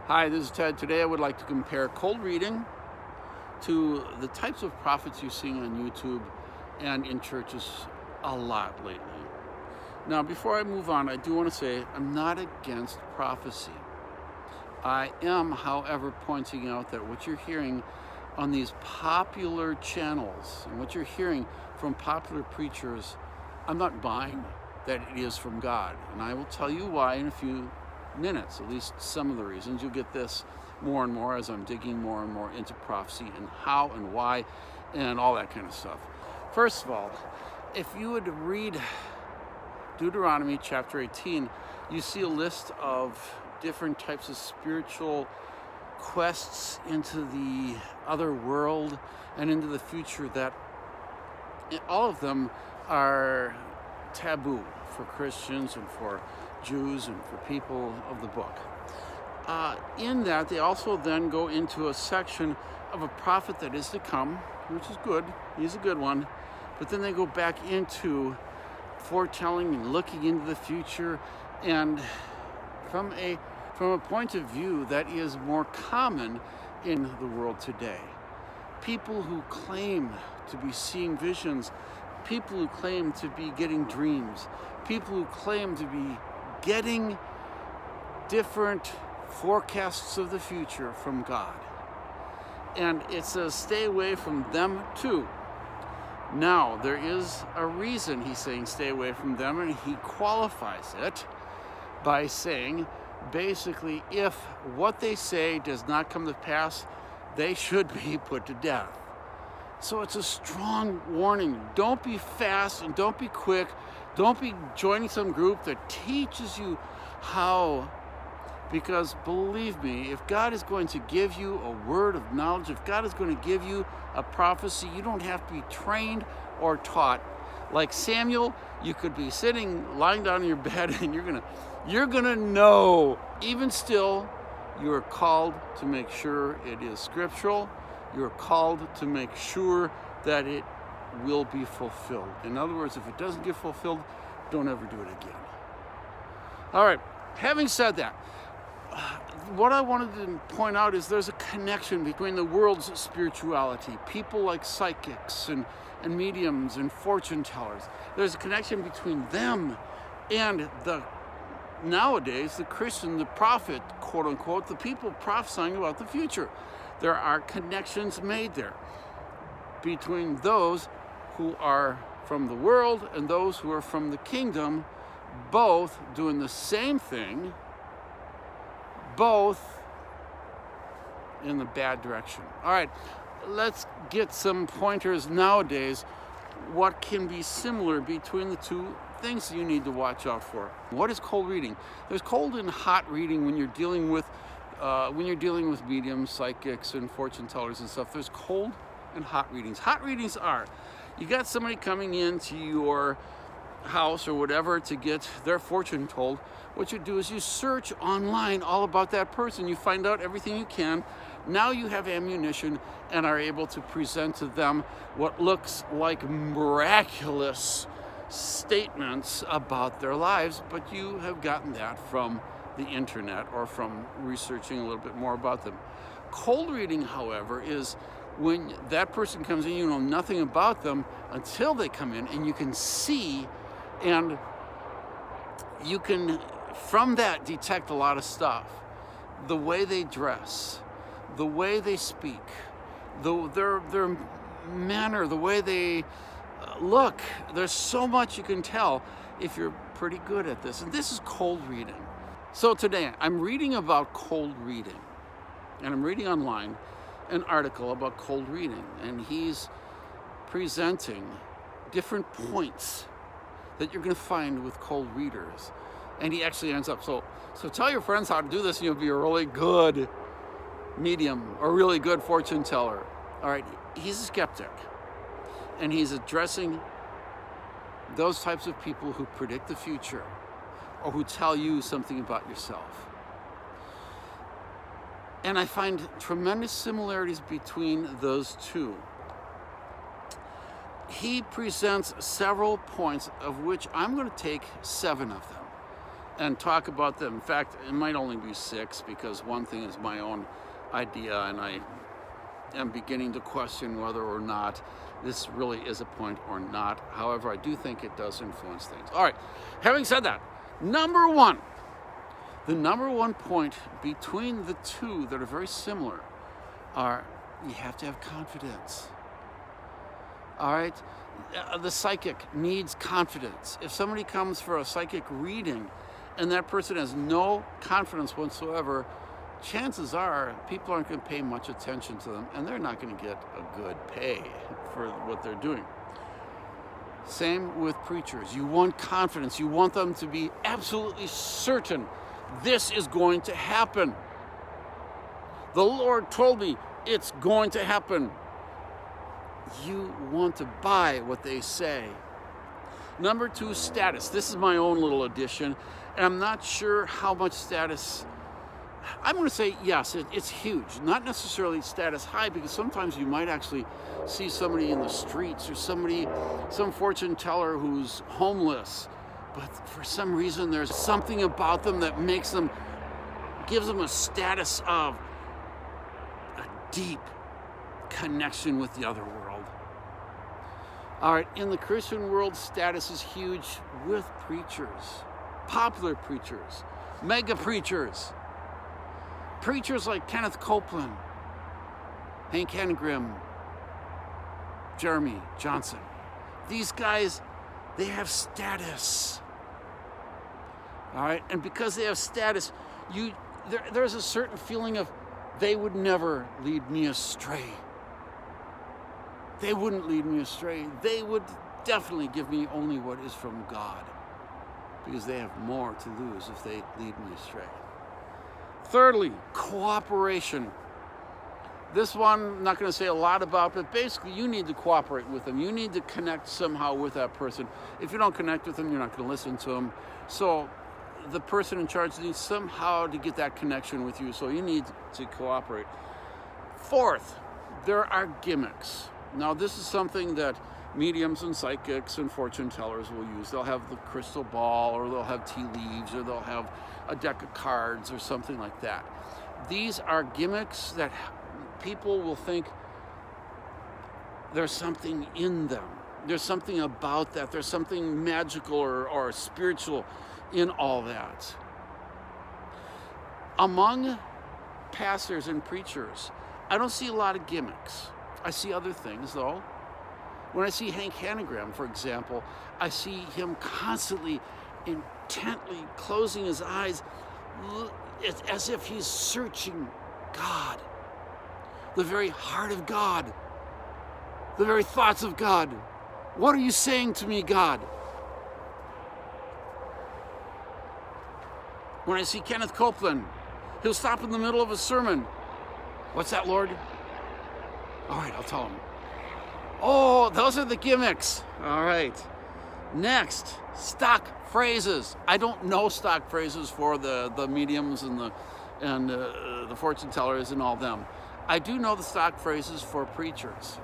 Hi, this is Ted. Today I would like to compare cold reading to the types of prophets you're seeing on YouTube and in churches a lot lately. Now, before I move on, I do want to say I'm not against prophecy. I am, however, pointing out that what you're hearing on these popular channels and what you're hearing from popular preachers, I'm not buying that it is from God. And I will tell you why in a few minutes, at least some of the reasons. You'll get this more and more as I'm digging more and more into prophecy and how and why and all that kind of stuff. First of all, if you would read Deuteronomy chapter 18, you see a list of different types of spiritual quests into the other world and into the future that all of them are taboo for Christians and for Jews and for people of the book. In that, they also then go into a section of a prophet that is to come, which is good. He's a good one. But then they go back into foretelling and looking into the future, and from a point of view that is more common in the world today. People who claim to be seeing visions, people who claim to be getting dreams, people who claim to be getting different forecasts of the future from God. And it says stay away from them too. Now, there is a reason he's saying stay away from them, and he qualifies it by saying basically if what they say does not come to pass, they should be put to death. So it's a strong warning. Don't be fast and don't be quick. Don't be joining some group that teaches you how. Because believe me, if God is going to give you a word of knowledge, if God is going to give you a prophecy, you don't have to be trained or taught. Like Samuel, you could be lying down in your bed, and you're gonna know. Even still, you are called to make sure it is scriptural. You're called to make sure that it will be fulfilled. In other words, if it doesn't get fulfilled, don't ever do it again. All right, having said that, what I wanted to point out is there's a connection between the world's spirituality, people like psychics and mediums and fortune tellers. There's a connection between them and nowadays the Christian, the prophet, quote unquote, the people prophesying about the future. There are connections made there between those who are from the world and those who are from the kingdom, both doing the same thing, both in the bad direction. All right, let's get some pointers nowadays. What can be similar between the two things you need to watch out for? What is cold reading? There's cold and hot reading when you're dealing with mediums, psychics, and fortune tellers and stuff. There's cold and hot readings. Hot readings are, you got somebody coming into your house or whatever to get their fortune told. What you do is you search online all about that person. You find out everything you can. Now you have ammunition and are able to present to them what looks like miraculous statements about their lives, but you have gotten that from the internet or from researching a little bit more about them. Cold reading, however, is when that person comes in, you know nothing about them until they come in, and you can see, and you can from that detect a lot of stuff. The way they dress, the way they speak, their manner, the way they look. There's so much you can tell if you're pretty good at this. And this is cold reading. So today I'm reading about cold reading, and I'm reading online an article about cold reading, and he's presenting different points that you're going to find with cold readers. And he actually ends up, so tell your friends how to do this and you'll be a really good medium or really good fortune teller. All right, he's a skeptic, and he's addressing those types of people who predict the future or who tell you something about yourself. And I find tremendous similarities between those two. He presents several points, of which I'm going to take 7 of them. and talk about them. In fact, it might only be 6 because one thing is my own idea, and I am beginning to question whether or not this really is a point or not. However, I do think it does influence things. All right, having said that, number one, the number one point between the two that are very similar are you have to have confidence. All right, the psychic needs confidence. If somebody comes for a psychic reading and that person has no confidence whatsoever, chances are people aren't going to pay much attention to them, and they're not going to get a good pay for what they're doing. Same with preachers. You want confidence. You want them to be absolutely certain this is going to happen. The Lord told me it's going to happen. You want to buy what they say. Number 2, status. This is my own little addition, and I'm not sure how much status. I'm going to say yes, it's huge. Not necessarily status high, because sometimes you might actually see somebody in the streets or some fortune teller who's homeless, but for some reason there's something about them that gives them a status of a deep connection with the other world. All right, in the Christian world, status is huge with preachers, popular preachers, mega preachers. Preachers like Kenneth Copeland, Hank Hanegraaff, Jeremy Johnson. These guys, they have status. All right, and because they have status, there's a certain feeling of they would never lead me astray. They wouldn't lead me astray. They would definitely give me only what is from God, because they have more to lose if they lead me astray. Thirdly, cooperation. This one, I'm not going to say a lot about, but basically you need to cooperate with them. You need to connect somehow with that person. If you don't connect with them, you're not going to listen to them. So the person in charge needs somehow to get that connection with you, so you need to cooperate. Fourth, there are gimmicks. Now, this is something that mediums and psychics and fortune tellers will use. They'll have the crystal ball, or they'll have tea leaves, or they'll have a deck of cards or something like that. These are gimmicks that people will think there's something in them. There's something about that. There's something magical or spiritual in all that. Among pastors and preachers, I don't see a lot of gimmicks. I see other things, though. When I see Hank Hanegraaff, for example, I see him constantly, intently closing his eyes. It's as if he's searching God, the very heart of God, the very thoughts of God. What are you saying to me, God? When I see Kenneth Copeland, he'll stop in the middle of a sermon. What's that, Lord? All right, I'll tell him. Oh, those are the gimmicks. All right. Next, stock phrases. I don't know stock phrases for the mediums and the fortune tellers and all them. I do know the stock phrases for preachers.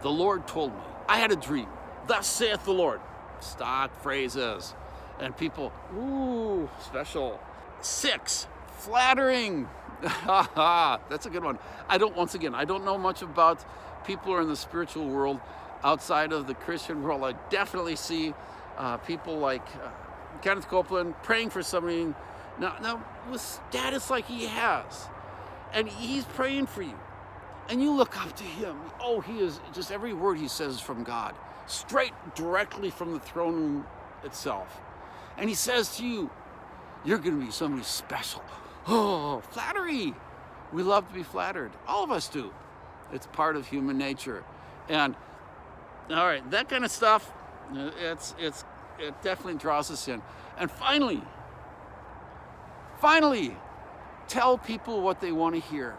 The Lord told me. I had a dream. Thus saith the Lord. Stock phrases. And people, ooh, special. 6, flattering. That's a good one. I don't know much about people who are in the spiritual world outside of the Christian world. I definitely see people like Kenneth Copeland praying for somebody now with status like he has, and he's praying for you, and you look up to him. Oh, he is just, every word he says is from God, straight directly from the throne room itself, and he says to you, you're going to be somebody special. Oh, flattery. We love to be flattered. All of us do. It's part of human nature. And all right, that kind of stuff, it definitely draws us in. And finally, tell people what they want to hear.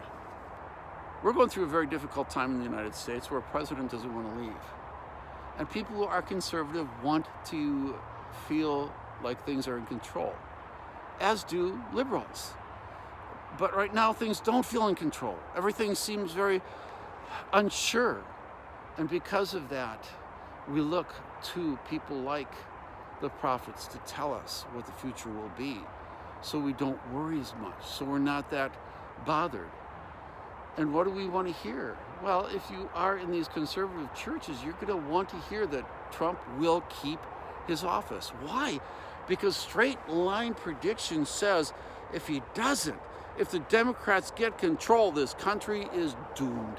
We're going through a very difficult time in the United States where a president doesn't want to leave. And people who are conservative want to feel like things are in control, as do liberals. But right now, things don't feel in control. Everything seems very unsure. And because of that, we look to people like the prophets to tell us what the future will be, so we don't worry as much, so we're not that bothered. And what do we want to hear? Well, if you are in these conservative churches, you're going to want to hear that Trump will keep his office. Why? Because straight line prediction says if he doesn't, if the Democrats get control, this country is doomed.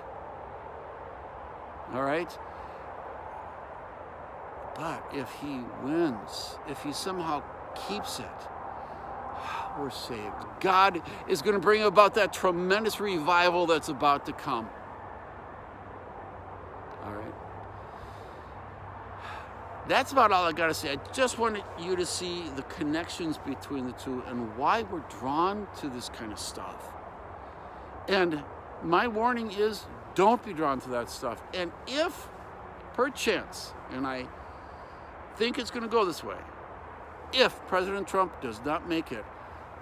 All right? But if he wins, if he somehow keeps it, we're saved. God is going to bring about that tremendous revival that's about to come. All right? That's about all I got to say. I just wanted you to see the connections between the two and why we're drawn to this kind of stuff. And my warning is, don't be drawn to that stuff. And if, perchance, and I think it's going to go this way, if President Trump does not make it,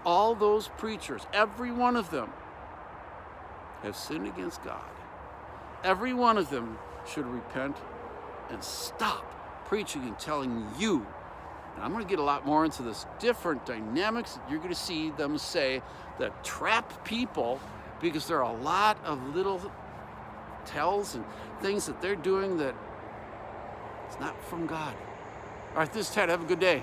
all those preachers, every one of them, have sinned against God. Every one of them should repent and stop preaching and telling you, and I'm going to get a lot more into this, different dynamics that you're going to see them say that trap people, because there are a lot of little tells and things that they're doing that it's not from God. All right, this is Ted. Have a good day.